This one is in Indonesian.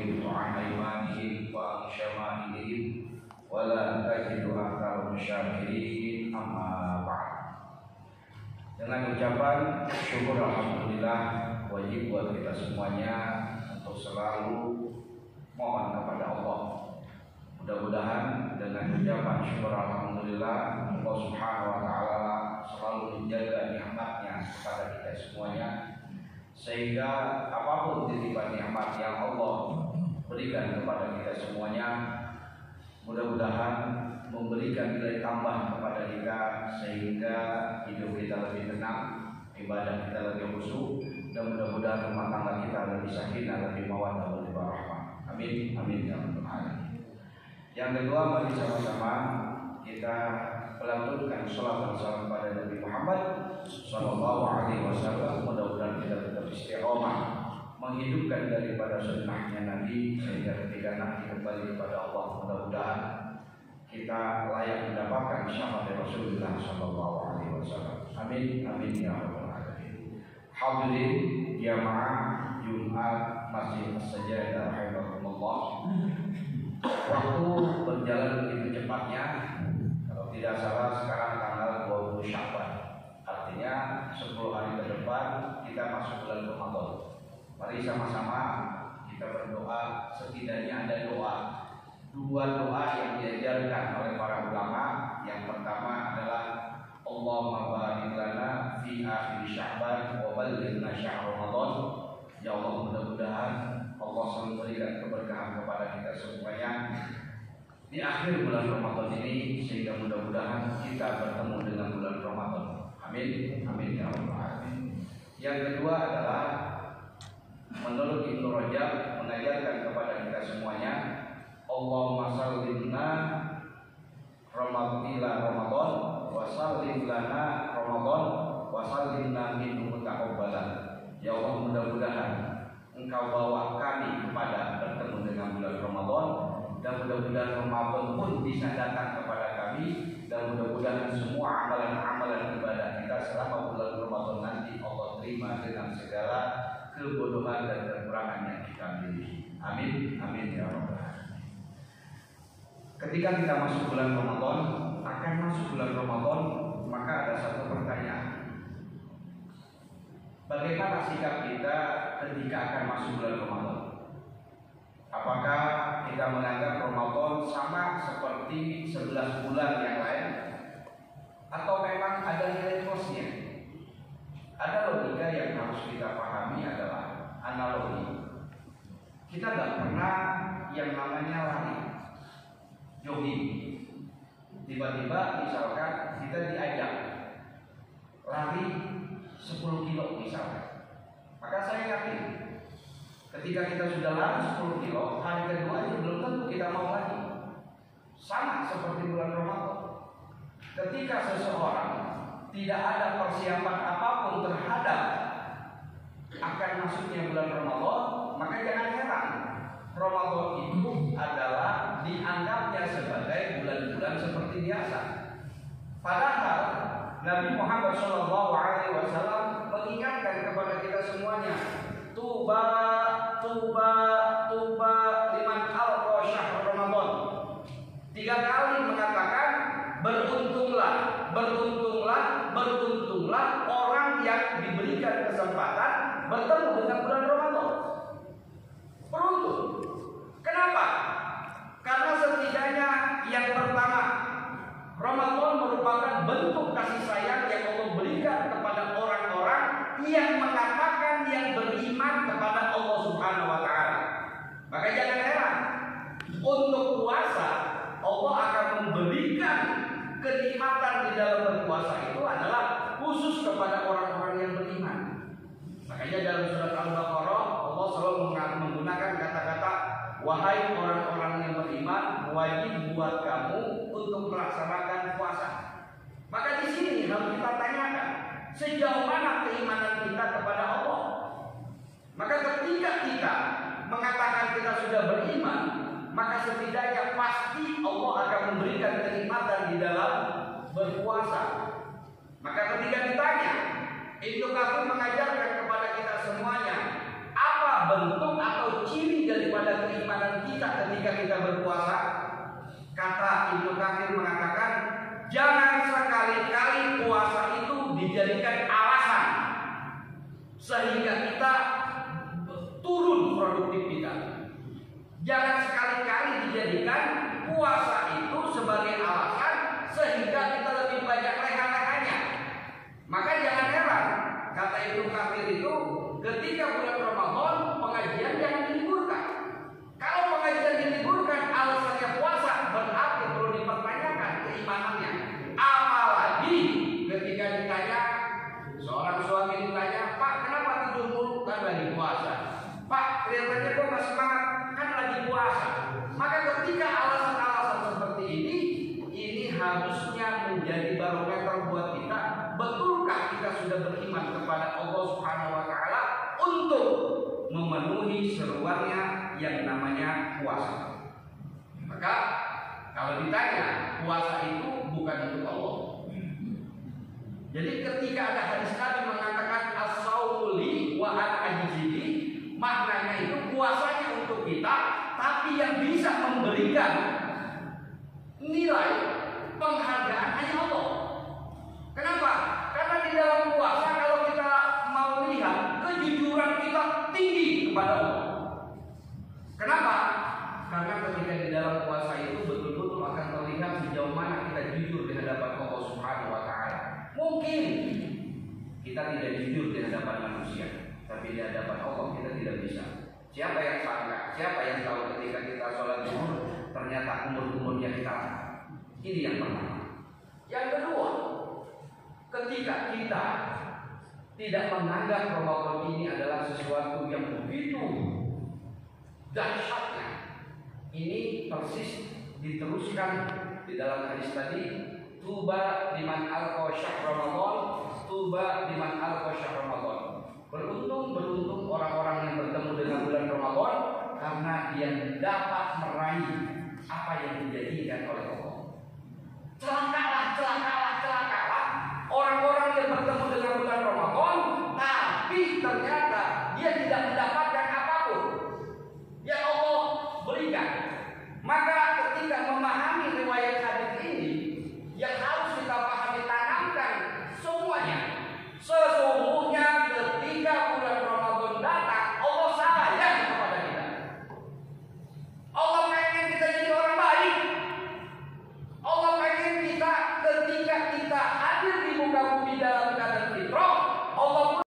ظهورهم وعن أيمانهم وعن شمائلهم ولا تجد أكثرهم شاكرين أما بعد. Dengan ucapan syukur alhamdulillah, wajib buat kita semuanya untuk selalu mohon kepada Allah. Mudah-mudahan dengan ucapan syukur alhamdulillah, Allah Subhanahu wa taala selalu menjaga nikmatnya kepada kita semuanya, sehingga apapun titipan nikmat yang Allah berikan kepada kita semuanya, mudah-mudahan memberikan nilai tambah kepada kita, sehingga hidup kita lebih tenang, ibadah kita lebih khusyuk, dan mudah-mudahan rumah tangga kita lebih sakinah, lebih mawaddah, lebih warahmah. Amin, amin ya rabbal alamin. Yang kedua, mari sama-sama kita melantunkan sholawat dan salam pada Nabi Muhammad Sallallahu Alaihi Wasallam. Mudah-mudahan kita tetap istiqomah menghidupkan daripada sunnahnya Nabi, sehingga ketika nanti kembali kepada Allah, mudah-mudahan kita layak mendapatkan syafaat Rasulullah Sallallahu Alaihi Wasallam. Amin, amin ya rabbal alamin. Hadirin jamaah Jumat Masjid As-Sajadah rahimakumullah. Waktu berjalan begitu cepatnya. Kalau tidak salah sekarang tanggal 20 Syawal. Artinya 10 hari ke depan kita masuk bulan Ramadan. Mari sama-sama kita berdoa, setidaknya ada dua doa yang diajarkan oleh para ulama. Yang pertama adalah Allahumma barik lana fi akhir Sya'ban wa ballighna syahr Ramadan. Ya Allah, mudah-mudahan Allah selalu berikan keberkahan kepada kita semuanya di akhir bulan Ramadan ini, sehingga mudah-mudahan kita bertemu dengan bulan Ramadan. Amin, amin ya rabbal alamin. Yang kedua adalah menurut Ibnu Rajab mengajarkan kepada kita semuanya, Allahumma sallimna Ramadan wa sallim lana Ramadan wa sallimna minhu taqabbalan. Ya Allah, mudah-mudahan Engkau bawa kami kepada bertemu dengan bulan Ramadan, dan mudah-mudahan Ramadan pun bisa datang kepada kami, dan mudah-mudahan semua amalan-amalan ibadah kita selama bulan Ramadan nanti Allah terima dengan segala kebodohan dan kekurangan yang kita miliki. Amin, amin ya rabbal alamin. Ketika kita masuk bulan Ramadan, akan masuk bulan Ramadan, maka ada satu pertanyaan. Bagaimana sikap kita ketika akan masuk bulan Ramadan? Apakah kita menganggap Ramadan sama seperti 11 bulan yang lain? Atau memang ada nilai plusnya? Ada logika yang harus kita pahami, adalah analogi. Kita tidak pernah yang namanya lari, jogging. Tiba-tiba misalkan kita diajak lari 10 kilo misalnya, maka saya yakin ketika kita sudah lari 10 kilo, hari kedua itu belum tentu kita mau lagi. Sama seperti bulan Ramadan. Ketika seseorang tidak ada persiapan apapun terhadap akan masuknya bulan Ramadan, maka jangan heran Ramadan itu adalah dianggapnya sebagai bulan-bulan seperti biasa. Padahal Nabi Muhammad SAW mengingatkan kepada kita semuanya, Tuba, Tuba, Tuba liman alqa syahr Ramadan. 3 kali mengatakan beruntunglah, beruntunglah, beruntunglah orang yang diberikan kesempatan bertemu dengan bulan Ramadan. Beruntung. Kenapa? Karena setidaknya yang pertama, Ramadan merupakan bentuk kasih sayang yang Allah berikan kepada orang-orang yang mengatakan yang beriman kepada Allah Subhanahu wa taala. Maka jangan heran, untuk puasa Allah akan memberikan kenikmatan di dalam berpuasa itu adalah khusus kepada orang-orang yang beriman. Makanya dalam surat Al-Baqarah Allah selalu menggunakan kata-kata, wahai orang-orang yang beriman, wajib buat kamu untuk melaksanakan puasa. Maka di sini harus kita tanyakan, sejauh mana keimanan kita kepada Allah. Maka ketika kita mengatakan kita sudah beriman, maka setidaknya pasti Allah akan memberikan kenikmatan di dalam berpuasa. Maka ketika ditanya, Ibnu Katsir mengajarkan kepada kita semuanya, apa bentuk atau ciri daripada keimanan kita ketika kita berpuasa? Kata Ibnu Katsir mengatakan, jangan sekali-kali puasa itu dijadikan alasan sehingga kita turun produktivitas. Jangan sekali-kali dijadikan puasa itu sebagai alasan sehingga kita lebih banyak leha-lehanya. Maka jangan heran, kata Ibnu Katsir itu, ketika bulan Ramadan pengajian jangan diliburkan. Kalau pengajian diliburkan alasannya puasa, berarti perlu dipertanyakan keimanannya. Apalagi ketika ditanya, seorang suami ditanya, Pak, kenapa tidur mulu? Kan lagi puasa. Pak, kelihatannya kok nggak semangat? Kan lagi puasa. Maka ketika alasan-alasan seperti ini harusnya menjadi barometer buat kita. Betulkah kita sudah beriman kepada Allah Subhanahu wa Ta'ala untuk memenuhi seruannya yang namanya puasa? Maka kalau ditanya, puasa itu bukan untuk Allah. Jadi ketika ada hadis Nabi mengatakan as-saumu li wa ana ajzihi, maknanya itu puasanya untuk kita, tapi yang bisa memberikan nilai penghargaan hanya Allah. Kenapa? Karena di dalam puasa kalau kita mau lihat kejujuran kita tinggi kepada Allah. Kenapa? Karena ketika di dalam puasa itu betul-betul akan terlihat sejauh mana kita jujur di hadapan Allah Subhanahu wa Ta'ala. Mungkin kita tidak jujur di hadapan manusia, tapi di hadapan Allah kita tidak bisa. Siapa yang sangka? Siapa yang tahu ketika kita sholat zuhur ternyata umur-umurnya kita? Ini yang pertama. Yang kedua, ketika kita tidak menganggap Ramadan ini adalah sesuatu yang begitu dahsyatnya, ini persis diteruskan di dalam hadis tadi, tuba liman alqa syahr Ramadan, tuba liman alqa syahr Ramadan. Beruntung orang-orang yang bertemu dengan bulan Ramadan karena dia dapat meraih apa yang dijadikan oleh Allah. Celakalah orang-orang yang bertemu dengan bulan Ramadan tapi ternyata